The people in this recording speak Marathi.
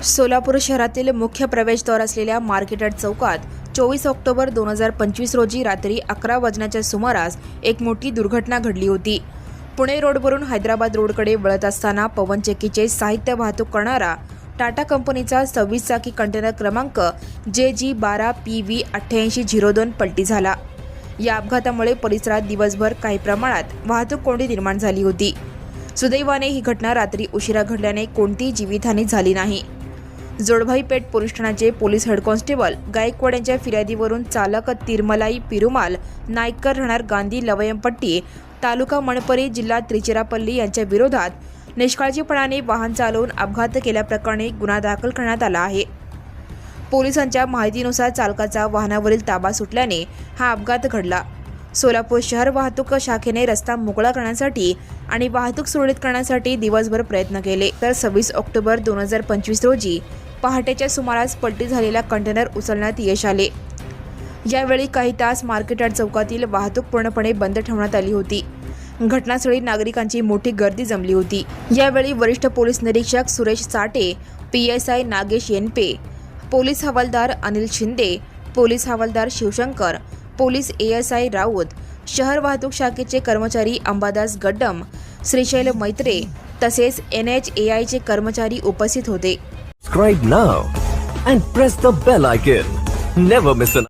सोलापूर शहरातील मुख्य प्रवेशद्वार असलेल्या मार्केटयार्ड चौकात 24 ऑक्टोबर 2025 रोजी रात्री 11 वाजण्याच्या सुमारास एक मोठी दुर्घटना घडली होती. पुणे रोडवरून हैदराबाद रोडकडे वळत असताना पवनचक्कीचे साहित्य वाहतूक करणारा टाटा कंपनीचा 26 चाकी कंटेनर क्रमांक JG12PV8802 पलटी झाला. या अपघातामुळे परिसरात दिवसभर काही प्रमाणात वाहतूक कोंडी निर्माण झाली होती. सुदैवाने ही घटना रात्री उशिरा घडल्याने कोणतीही जीवितहानी झाली नाही. जोडभाई पेठ पोलीस ठाण्याचे पोलीस हेड कॉन्स्टेबल गायकवाड यांच्या फिर्यादीवरून चालक तिरमलाई पिरुमाल नायकर राहणार गांधी लवयमपट्टी तालुका मणपरी जिल्हा त्रिचिरापल्ली यांच्या विरोधात निष्काळजीपणाने वाहन चालवून अपघात केल्याप्रकरणी गुन्हा दाखल करण्यात आला आहे. पोलिसांच्या माहितीनुसार चालकाचा वाहनावरील ताबा सुटल्याने हा अपघात घडला. सोलापूर शहर वाहतूक शाखेने रस्ता मोकळा करण्यासाठी आणि वाहतूक सुरळीत करण्यासाठी दिवसभर प्रयत्न केले, तर 26 ऑक्टोबर 2025 रोजी पहाटेच्या सुमारास पलटी झालेला कंटेनर उचलण्यात यश आले. यावेळी काही तास मार्केटयार्ड चौकातील वाहतूक पूर्णपणे बंद ठेवण्यात आली होती. घटनास्थळी नागरिकांची मोठी गर्दी जमली होती. यावेळी वरिष्ठ पोलीस निरीक्षक सुरेश साटे, PSI नागेश येनपे, पोलीस हवालदार अनिल शिंदे, पोलीस हवालदार शिवशंकर, पोलीस ASI राऊत, शहर वाहतूक शाखेचे कर्मचारी अंबादास गड्डम, श्रीशैल मैत्रे तसेच NHAI चे कर्मचारी उपस्थित होते. Subscribe now and press the bell icon. Never miss an